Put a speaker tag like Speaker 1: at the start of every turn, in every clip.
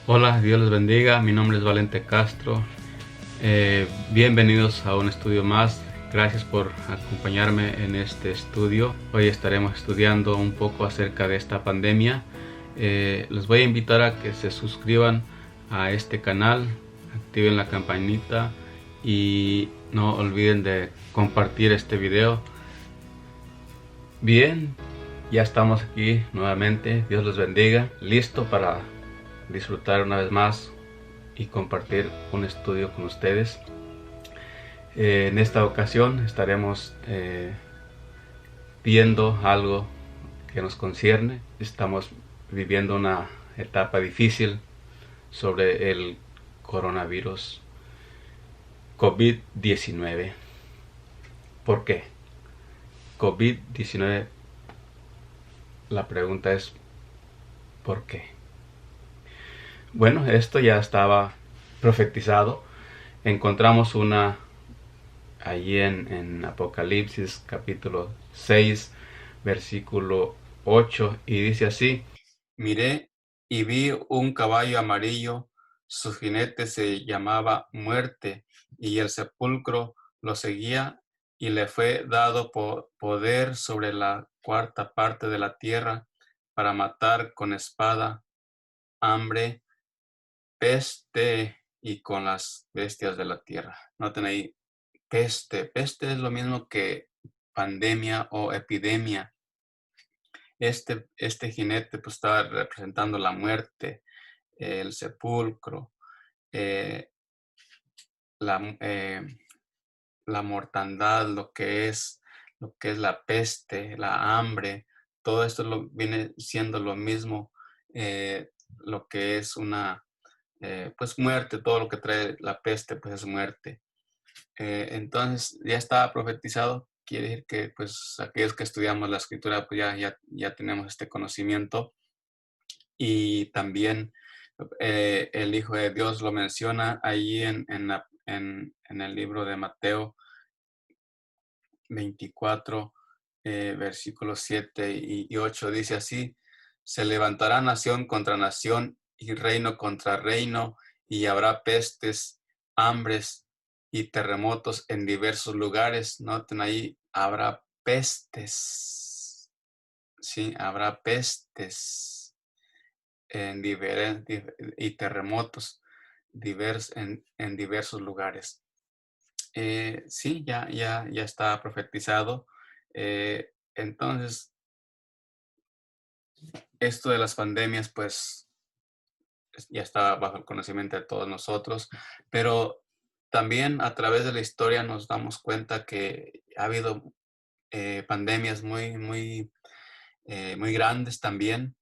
Speaker 1: Hola, Dios les bendiga. Mi nombre es Valente Castro. Bienvenidos a un estudio más. Gracias por acompañarme en este estudio. Hoy estaremos estudiando un poco acerca de esta pandemia. Les voy a invitar a que se suscriban a este canal, activen la campanita y no olviden de compartir este video. Bien, ya estamos aquí nuevamente. Dios les bendiga. Listo para disfrutar una vez más y compartir un estudio con ustedes. En esta ocasión estaremos viendo algo que nos concierne. Estamos viviendo una etapa difícil sobre el coronavirus COVID-19. ¿Por qué? COVID-19, la pregunta es ¿por qué? Bueno, esto ya estaba profetizado. Encontramos una allí en Apocalipsis capítulo 6, versículo 8, y dice así: Miré y vi un caballo amarillo, su jinete se llamaba Muerte, y el sepulcro lo seguía, y le fue dado poder sobre la cuarta parte de la tierra para matar con espada, hambre, peste y con las bestias de la tierra. Noten ahí, peste. Peste es lo mismo que pandemia o epidemia. Este jinete pues está representando la muerte, el sepulcro, eh, la, eh, la mortandad, lo que es la peste, la hambre. Todo esto viene siendo lo mismo, lo que es una pues muerte. Todo lo que trae la peste pues es muerte. Entonces ya está profetizado. Quiere decir que pues aquellos que estudiamos la escritura pues ya tenemos este conocimiento. Y también el Hijo de Dios lo menciona ahí en el libro de Mateo 24, versículos 7 y 8. Dice así: se levantará nación contra nación y reino contra reino, y habrá pestes, hambres y terremotos en diversos lugares. Noten ahí, habrá pestes. Sí, habrá pestes y terremotos en diversos lugares. Sí, ya está profetizado. Entonces, esto de las pandemias, pues ya está bajo el conocimiento de todos nosotros, pero también a través de la historia nos damos cuenta que ha habido pandemias muy grandes también.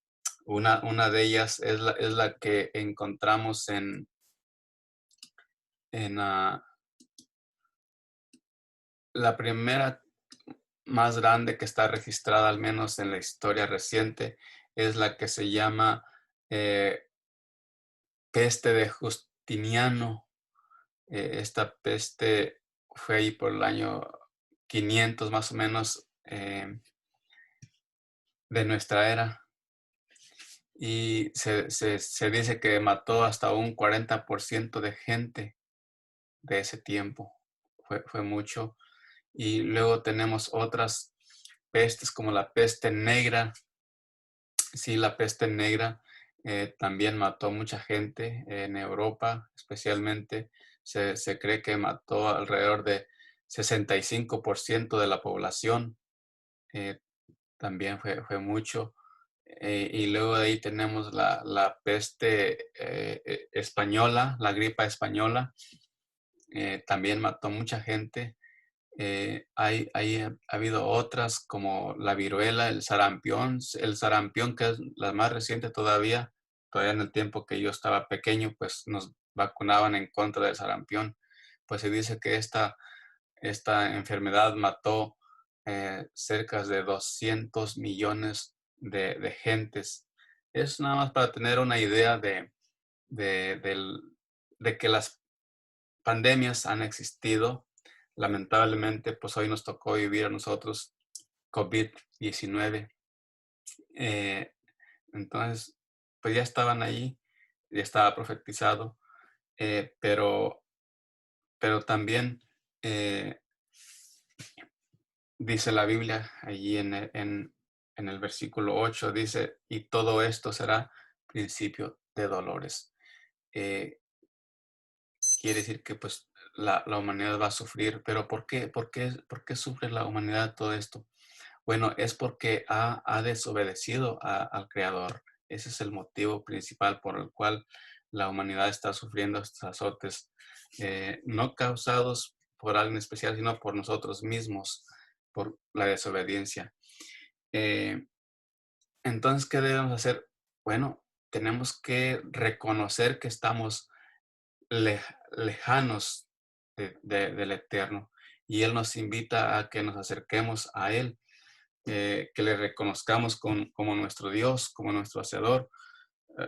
Speaker 1: Una de ellas es la que encontramos en la primera más grande que está registrada, al menos en la historia reciente, es la que se llama eh, peste de Justiniano. Esta peste fue ahí por el año 500 más o menos de nuestra era. Y se dice que mató hasta un 40% de gente de ese tiempo. Fue mucho. Y luego tenemos otras pestes como la peste negra. Sí, la peste negra también mató mucha gente en Europa, especialmente. Se cree que mató alrededor de 65% de la población. eh, También fue mucho. Y luego de ahí tenemos la peste española, la gripa española. También mató mucha gente. Ha habido otras como la viruela, el sarampión que es la más reciente todavía en el tiempo que yo estaba pequeño, pues nos vacunaban en contra del sarampión. Pues se dice que esta enfermedad mató cerca de 200 millones de gentes. Es nada más para tener una idea de, del- de que las pandemias han existido. Lamentablemente, pues hoy nos tocó vivir a nosotros COVID-19. Eh, entonces, pues ya estaban ahí. ya estaba profetizado, pero también eh, dice la Biblia allí en el versículo 8, dice, y todo esto será principio de dolores. Eh, Quiere decir que pues la humanidad va a sufrir, pero ¿por qué? ¿Por qué sufre la humanidad todo esto? Bueno, es porque ha desobedecido al Creador. Ese es el motivo principal por el cual la humanidad está sufriendo estos azotes, no causados por alguien especial, sino por nosotros mismos, por la desobediencia. Eh, entonces, ¿qué debemos hacer? Bueno, tenemos que reconocer que estamos lejanos del Eterno, y Él nos invita a que nos acerquemos a Él, que le reconozcamos como nuestro Dios, como nuestro Hacedor.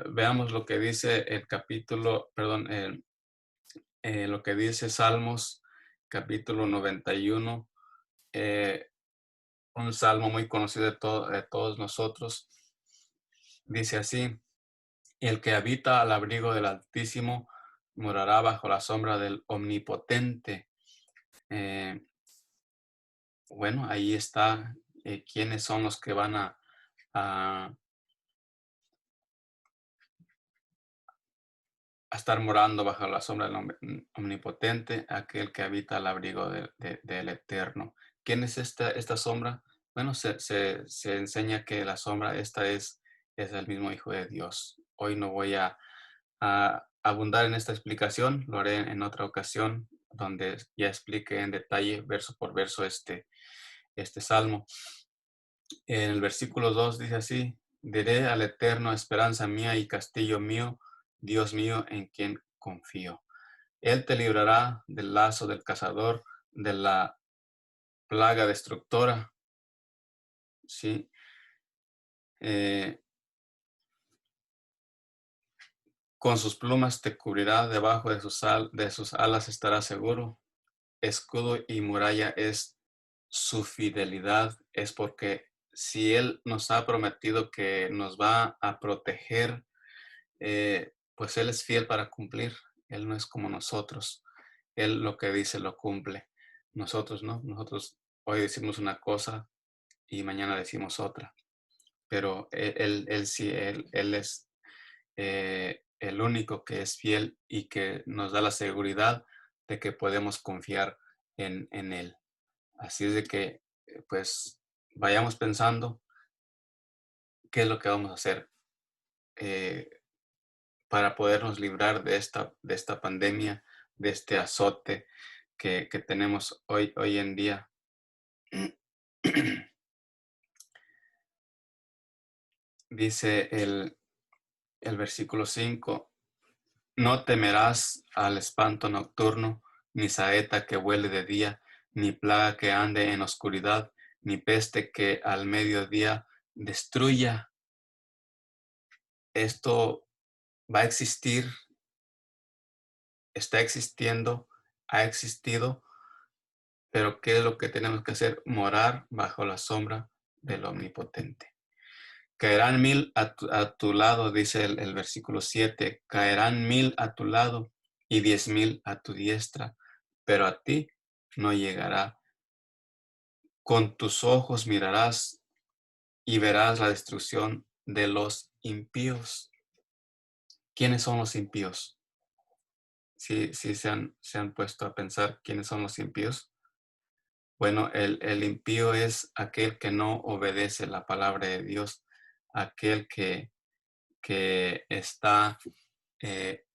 Speaker 1: Veamos lo que dice el capítulo, perdón, lo que dice Salmos, capítulo 91, eh, un salmo muy conocido de todos nosotros. Dice así: el que habita al abrigo del Altísimo morará bajo la sombra del Omnipotente. Eh, bueno, ahí está, quiénes son los que van a a estar morando bajo la sombra del Omnipotente, aquel que habita al abrigo del Eterno. ¿Quién es esta sombra? Bueno, se enseña que la sombra esta es el mismo Hijo de Dios. Hoy no voy a abundar en esta explicación, lo haré en otra ocasión, donde ya explique en detalle, verso por verso, este salmo. En el versículo 2 dice así: diré al Eterno, esperanza mía y castillo mío, Dios mío en quien confío. Él te librará del lazo del cazador, de la plaga destructora. ¿Sí? Eh, con sus plumas te cubrirá, debajo de sus alas estarás seguro. Escudo y muralla es su fidelidad, es porque si Él nos ha prometido que nos va a proteger, pues Él es fiel para cumplir. Él no es como nosotros. Él lo que dice lo cumple. Nosotros no. Nosotros hoy decimos una cosa y mañana decimos otra. Pero él sí, él es el único que es fiel y que nos da la seguridad de que podemos confiar en Él. Así es de que, pues, vayamos pensando qué es lo que vamos a hacer eh, para podernos librar de esta pandemia, de este azote que tenemos hoy en día. Dice el versículo 5: no temerás al espanto nocturno, ni saeta que vuele de día, ni plaga que ande en oscuridad, ni peste que al mediodía destruya. Esto va a existir, está existiendo, ha existido, pero ¿qué es lo que tenemos que hacer? Morar bajo la sombra del Omnipotente. Caerán mil a tu lado, dice el versículo 7, caerán mil a tu lado y 10,000 a tu diestra, pero a ti no llegará. Con tus ojos mirarás y verás la destrucción de los impíos. ¿Quiénes son los impíos? Sí se han puesto a pensar quiénes son los impíos. Bueno, el impío es aquel que no obedece la palabra de Dios, aquel que está eh,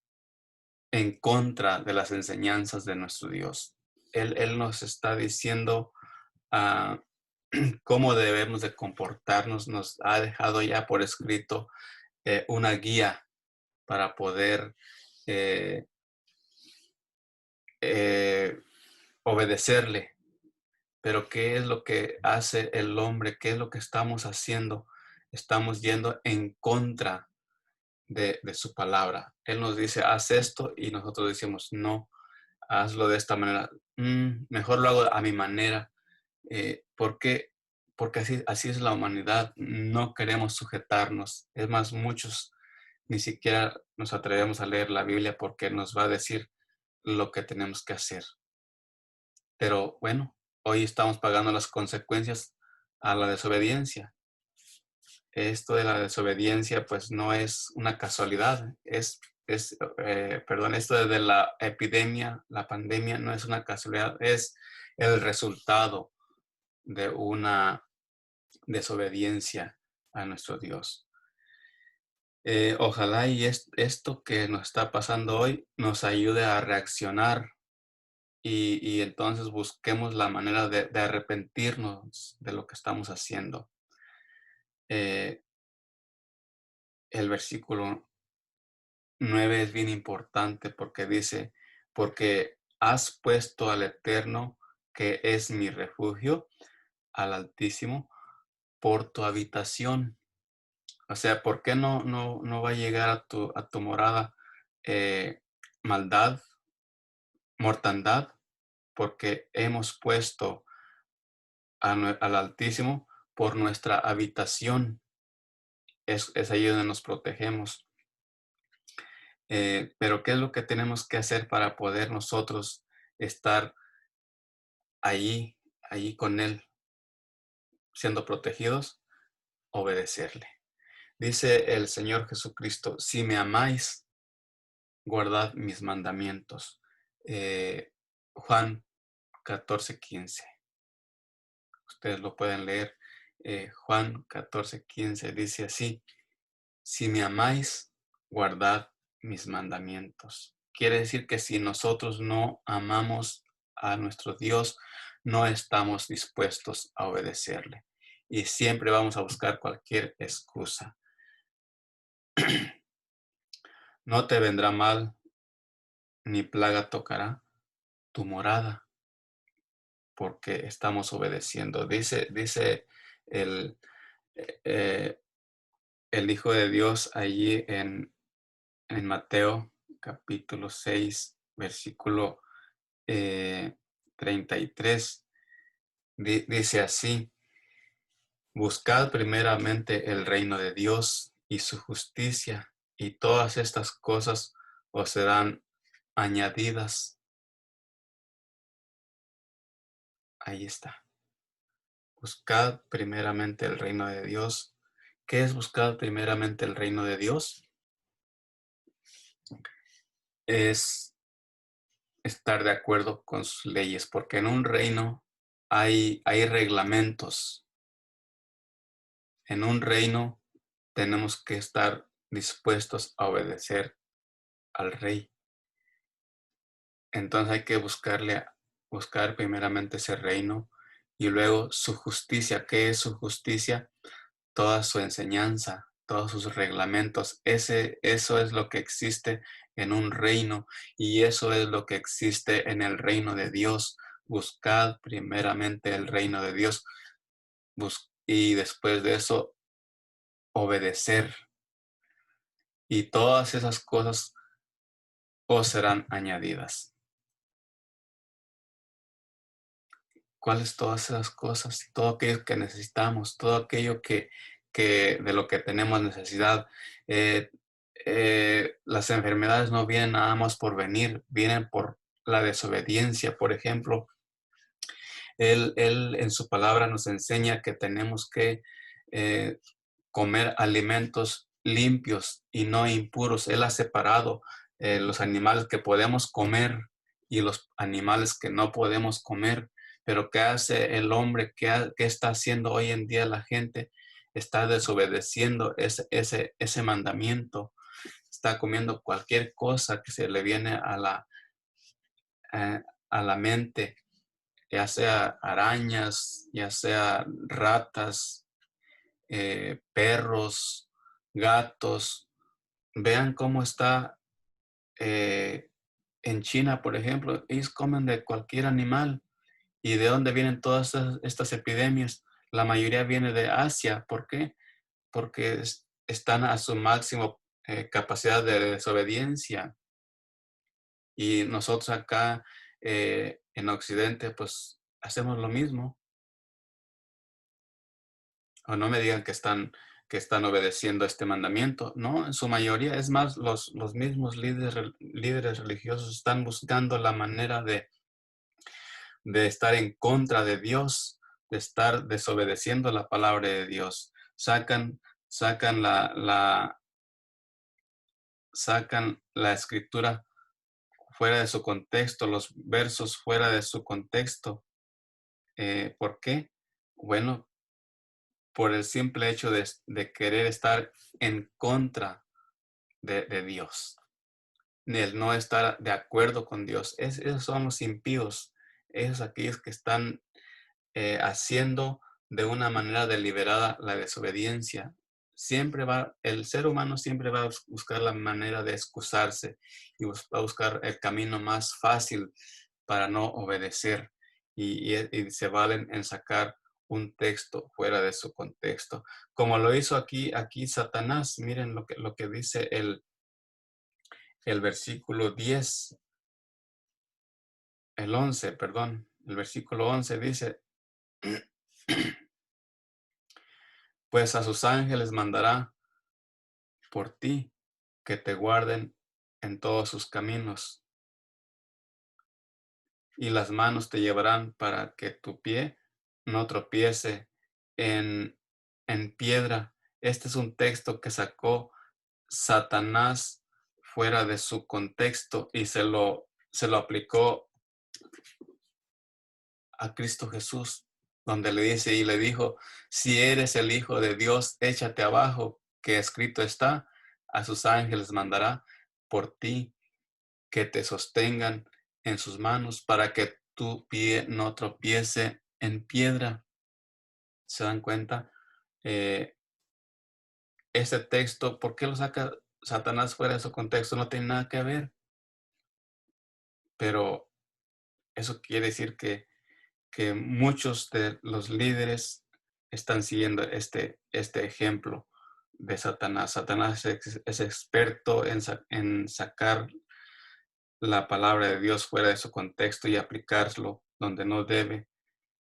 Speaker 1: en contra de las enseñanzas de nuestro Dios. Él nos está diciendo uh, cómo debemos de comportarnos, nos ha dejado ya por escrito una guía para poder eh, eh, obedecerle. Pero ¿qué es lo que hace el hombre? ¿Qué es lo que estamos haciendo? Estamos yendo en contra de su palabra. Él nos dice, haz esto, y nosotros decimos, no, hazlo de esta manera. Mejor lo hago a mi manera. ¿Por qué? Porque así es la humanidad. No queremos sujetarnos. Es más, muchos ni siquiera nos atrevemos a leer la Biblia porque nos va a decir lo que tenemos que hacer. Pero bueno, hoy estamos pagando las consecuencias a la desobediencia. Esto de la desobediencia pues no es una casualidad, esto de la epidemia, la pandemia no es una casualidad, es el resultado de una desobediencia a nuestro Dios. Ojalá y esto que nos está pasando hoy nos ayude a reaccionar y entonces busquemos la manera de arrepentirnos de lo que estamos haciendo. Eh, el versículo 9 es bien importante porque dice, porque has puesto al Eterno, que es mi refugio, al Altísimo, por tu habitación. O sea, ¿por qué no va a llegar a tu morada maldad, mortandad? Porque hemos puesto al Altísimo por nuestra habitación. Es ahí donde nos protegemos. Pero ¿qué es lo que tenemos que hacer para poder nosotros estar allí con Él, siendo protegidos? Obedecerle. Dice el Señor Jesucristo, si me amáis, guardad mis mandamientos. Juan 14:15. Ustedes lo pueden leer. Juan 14:15 dice así, si me amáis, guardad mis mandamientos. Quiere decir que si nosotros no amamos a nuestro Dios, no estamos dispuestos a obedecerle. Y siempre vamos a buscar cualquier excusa. No te vendrá mal, ni plaga tocará tu morada, porque estamos obedeciendo. Dice el, eh, el Hijo de Dios allí en Mateo capítulo 6, versículo 33, dice así, buscad primeramente el reino de Dios y su justicia, y todas estas cosas os serán añadidas. Ahí está. Buscad primeramente el reino de Dios. ¿Qué es buscar primeramente el reino de Dios? Es estar de acuerdo con sus leyes, porque en un reino hay reglamentos. En un reino tenemos que estar dispuestos a obedecer al rey. Entonces hay que buscar primeramente ese reino y luego su justicia. ¿Qué es su justicia? Toda su enseñanza, todos sus reglamentos. Eso es lo que existe en un reino y eso es lo que existe en el reino de Dios. Buscad primeramente el reino de Dios y después de eso obedecer. Y todas esas cosas os serán añadidas. ¿Cuáles todas esas cosas? Todo aquello que necesitamos, todo aquello que de lo que tenemos necesidad. Eh, las enfermedades no vienen nada más por venir, vienen por la desobediencia. Por ejemplo, él en su palabra nos enseña que tenemos que eh, comer alimentos limpios y no impuros. Él ha separado los animales que podemos comer y los animales que no podemos comer. Pero ¿qué hace el hombre? ¿Qué está haciendo hoy en día la gente? Está desobedeciendo ese mandamiento. Está comiendo cualquier cosa que se le viene a la mente, ya sea arañas, ya sea ratas, perros, gatos. Vean cómo está en China, por ejemplo. Ellos comen de cualquier animal. ¿Y de dónde vienen todas estas epidemias? La mayoría viene de Asia. ¿Por qué? Porque están a su máximo capacidad de desobediencia. Y nosotros acá en Occidente, pues hacemos lo mismo. O no me digan que están que están obedeciendo este mandamiento. No, en su mayoría, es más, los mismos líderes religiosos están buscando la manera de estar en contra de Dios, de estar desobedeciendo la palabra de Dios. Sacan sacan la escritura fuera de su contexto, los versos fuera de su contexto. ¿Por qué? Bueno, por el simple hecho de querer estar en contra de Dios, el no estar de acuerdo con Dios. Esos son los impíos, esos aquellos que están haciendo de una manera deliberada la desobediencia. El ser humano siempre va a buscar la manera de excusarse y va a buscar el camino más fácil para no obedecer y se valen en sacar un texto fuera de su contexto. Como lo hizo aquí Satanás, miren lo que dice el versículo 10, el 11, perdón, el versículo 11 dice, pues a sus ángeles mandará por ti, que te guarden en todos sus caminos, y las manos te llevarán para que tu pie no tropiece en, en piedra. Este es un texto que sacó Satanás fuera de su contexto y se lo aplicó a Cristo Jesús, donde le dice y le dijo, si eres el Hijo de Dios, échate abajo, que escrito está, a sus ángeles mandará por ti, que te sostengan en sus manos para que tu pie no tropiece en piedra. ¿Se dan cuenta? Eh, este texto, ¿por qué lo saca Satanás fuera de su contexto? No tiene nada que ver, pero eso quiere decir que muchos de los líderes están siguiendo este ejemplo de Satanás. Satanás es experto en sacar la palabra de Dios fuera de su contexto y aplicarlo donde no debe.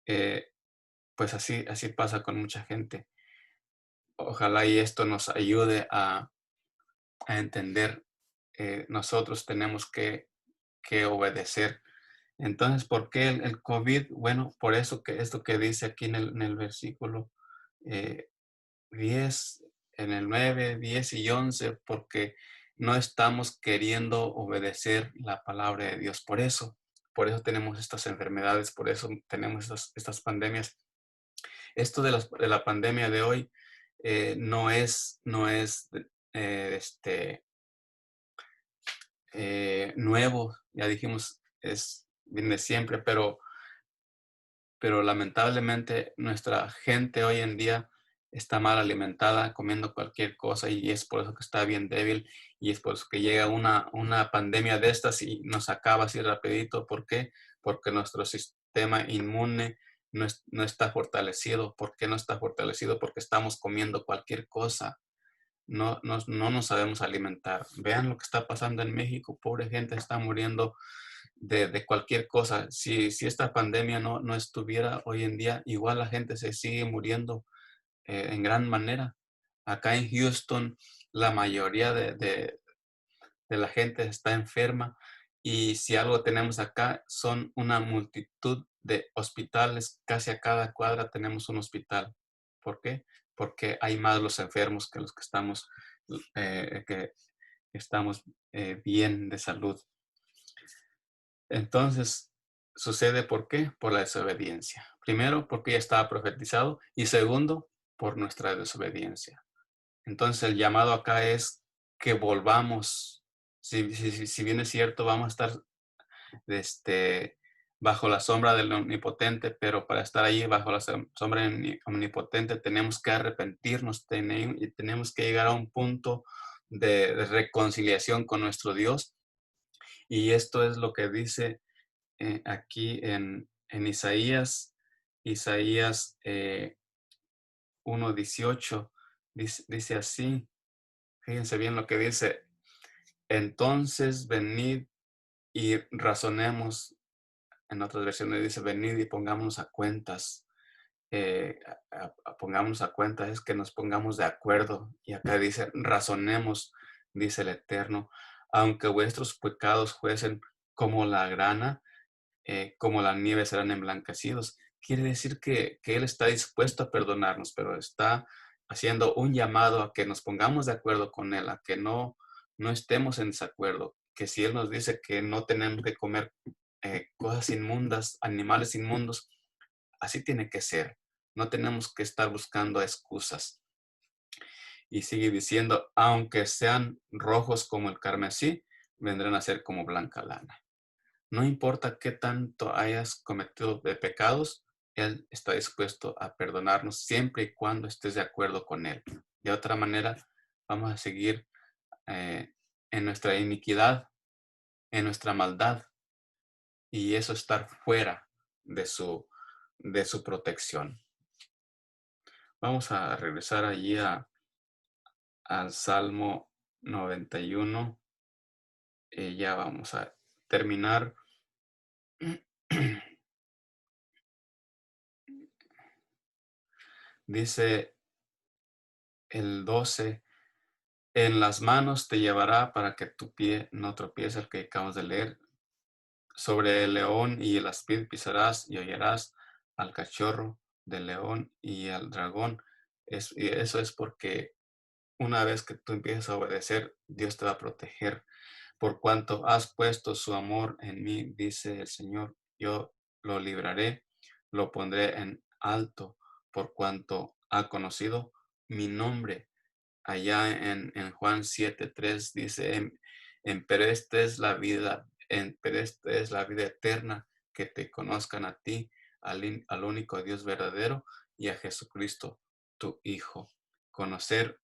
Speaker 1: Eh, pues así pasa con mucha gente. Ojalá y esto nos ayude a entender. Nosotros tenemos que obedecer. Entonces, ¿por qué el COVID? Bueno, por eso que esto que dice aquí en el versículo eh, 10, en el 9, 10 y 11, porque no estamos queriendo obedecer la palabra de Dios. Por eso tenemos estas enfermedades, por eso tenemos estas pandemias. Esto de la pandemia de hoy no es nuevo, ya dijimos, viene siempre, pero lamentablemente nuestra gente hoy en día está mal alimentada, comiendo cualquier cosa y es por eso que está bien débil y es por eso que llega una pandemia de estas y nos acaba así rapidito. ¿Por qué? Porque nuestro sistema inmune no está fortalecido. ¿Por qué no está fortalecido? Porque estamos comiendo cualquier cosa. No nos sabemos alimentar. Vean lo que está pasando en México. Pobre gente está muriendo de cualquier cosa. Si esta pandemia no estuviera hoy en día, igual la gente se sigue muriendo en gran manera. Acá en Houston, la mayoría de la gente está enferma y si algo tenemos acá son una multitud de hospitales. Casi a cada cuadra tenemos un hospital. ¿Por qué? Porque hay más los enfermos que los que estamos bien de salud. Entonces, sucede ¿por qué? Por la desobediencia. Primero, porque ya estaba profetizado y segundo, por nuestra desobediencia. Entonces, el llamado acá es que volvamos. Si bien es cierto, vamos a estar bajo la sombra del Omnipotente, pero para estar ahí bajo la sombra del Omnipotente tenemos que arrepentirnos y tenemos que llegar a un punto de reconciliación con nuestro Dios. Y esto es lo que dice aquí en Isaías 1:18, dice así, fíjense bien lo que dice, entonces venid y razonemos, en otras versiones dice, venid y pongámonos a cuentas. Pongámonos a cuenta, es que nos pongamos de acuerdo. Y acá dice, razonemos, dice el Eterno, aunque vuestros pecados fuesen como la grana, como la nieve serán emblanquecidos. Quiere decir que Él está dispuesto a perdonarnos, pero está haciendo un llamado a que nos pongamos de acuerdo con Él, a que no estemos en desacuerdo, que si Él nos dice que no tenemos que comer cosas inmundas, animales inmundos, así tiene que ser. No tenemos que estar buscando excusas. Y sigue diciendo, aunque sean rojos como el carmesí, vendrán a ser como blanca lana. No importa qué tanto hayas cometido de pecados, Él está dispuesto a perdonarnos siempre y cuando estés de acuerdo con Él. De otra manera, vamos a seguir eh, en nuestra iniquidad, en nuestra maldad, y eso estar fuera de su protección. Vamos a regresar allí al Salmo 91. Ya vamos a terminar. Dice el 12, en las manos te llevará para que tu pie no tropiece, el que acabamos de leer. Sobre el león y el áspid pisarás y hollarás al cachorro del león y al dragón. Y eso es porque una vez que tú empieces a obedecer, Dios te va a proteger. Por cuanto has puesto su amor en mí, dice el Señor, yo lo libraré, lo pondré en alto, por cuanto ha conocido mi nombre. Allá en Juan 7:3 dice, pero esta es la vida, pero esta es la vida eterna, que te conozcan a ti, al único Dios verdadero, y a Jesucristo, tu Hijo. Conocer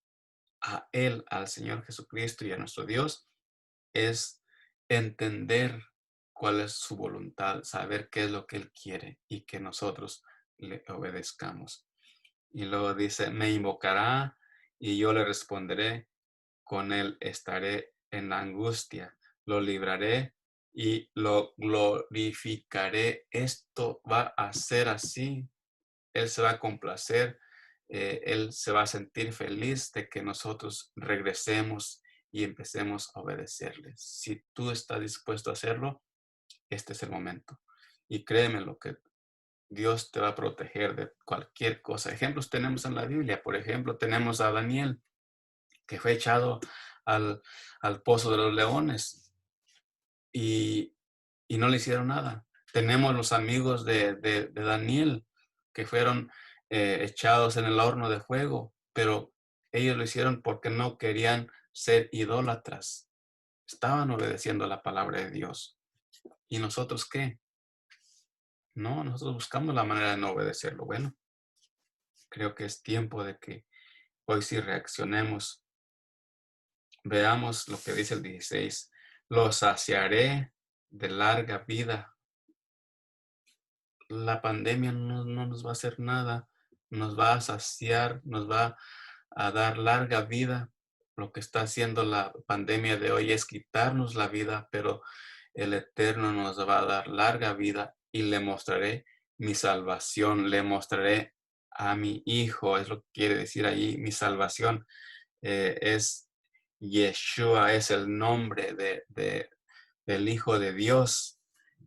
Speaker 1: a Él, al Señor Jesucristo y a nuestro Dios, es entender cuál es su voluntad, saber qué es lo que Él quiere y que nosotros le obedezcamos. Y luego dice, me invocará y yo le responderé, con Él estaré en la angustia, lo libraré y lo glorificaré. Esto va a ser así. Él se va a complacer, Él se va a sentir feliz de que nosotros regresemos y empecemos a obedecerle. Si tú estás dispuesto a hacerlo, este es el momento. Y créeme lo que Dios te va a proteger de cualquier cosa. Ejemplos tenemos en la Biblia. Por ejemplo, tenemos a Daniel, que fue echado al, al pozo de los leones y, y no le hicieron nada. Tenemos los amigos de Daniel, que fueron echados en el horno de fuego, pero ellos lo hicieron porque no querían ser idólatras. Estaban obedeciendo la palabra de Dios. ¿Y nosotros qué? No, nosotros buscamos la manera de no obedecerlo. Bueno, creo que es tiempo de que hoy sí reaccionemos. Veamos lo que dice el 16. Los saciaré de larga vida. La pandemia no nos va a hacer nada, nos va a saciar, nos va a dar larga vida. Lo que está haciendo la pandemia de hoy es quitarnos la vida, pero el Eterno nos va a dar larga vida y le mostraré mi salvación, le mostraré a mi Hijo, es lo que quiere decir allí, mi salvación. Es Yeshua, es el nombre del Hijo de Dios.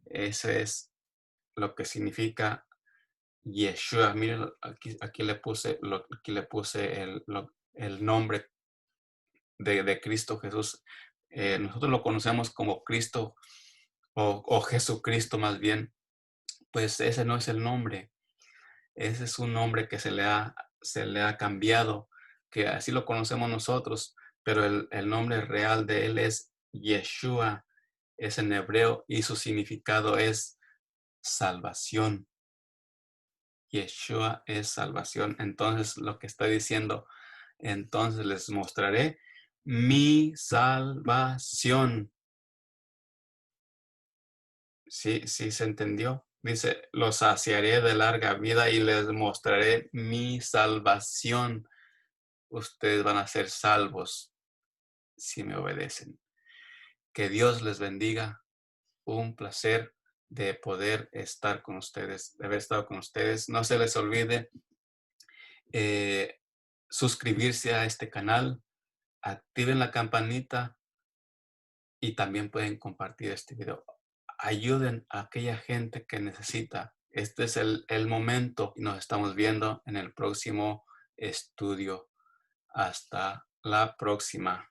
Speaker 1: Ese es lo que significa Yeshua. Miren, aquí le puse el nombre de Cristo Jesús. Nosotros lo conocemos como Cristo o Jesucristo más bien. Pues ese no es el nombre. Ese es un nombre que se le ha cambiado, que así lo conocemos nosotros, pero el nombre real de él es Yeshua, es en hebreo y su significado es salvación. Yeshua es salvación. Entonces lo que está diciendo, entonces les mostraré mi salvación. Sí, sí se entendió. Dice, los saciaré de larga vida y les mostraré mi salvación. Ustedes van a ser salvos si me obedecen. Que Dios les bendiga. Un placer de poder estar con ustedes, de haber estado con ustedes. No se les olvide eh, suscribirse a este canal, activen la campanita y también pueden compartir este video. Ayuden a aquella gente que necesita. Este es el momento y nos estamos viendo en el próximo estudio. Hasta la próxima.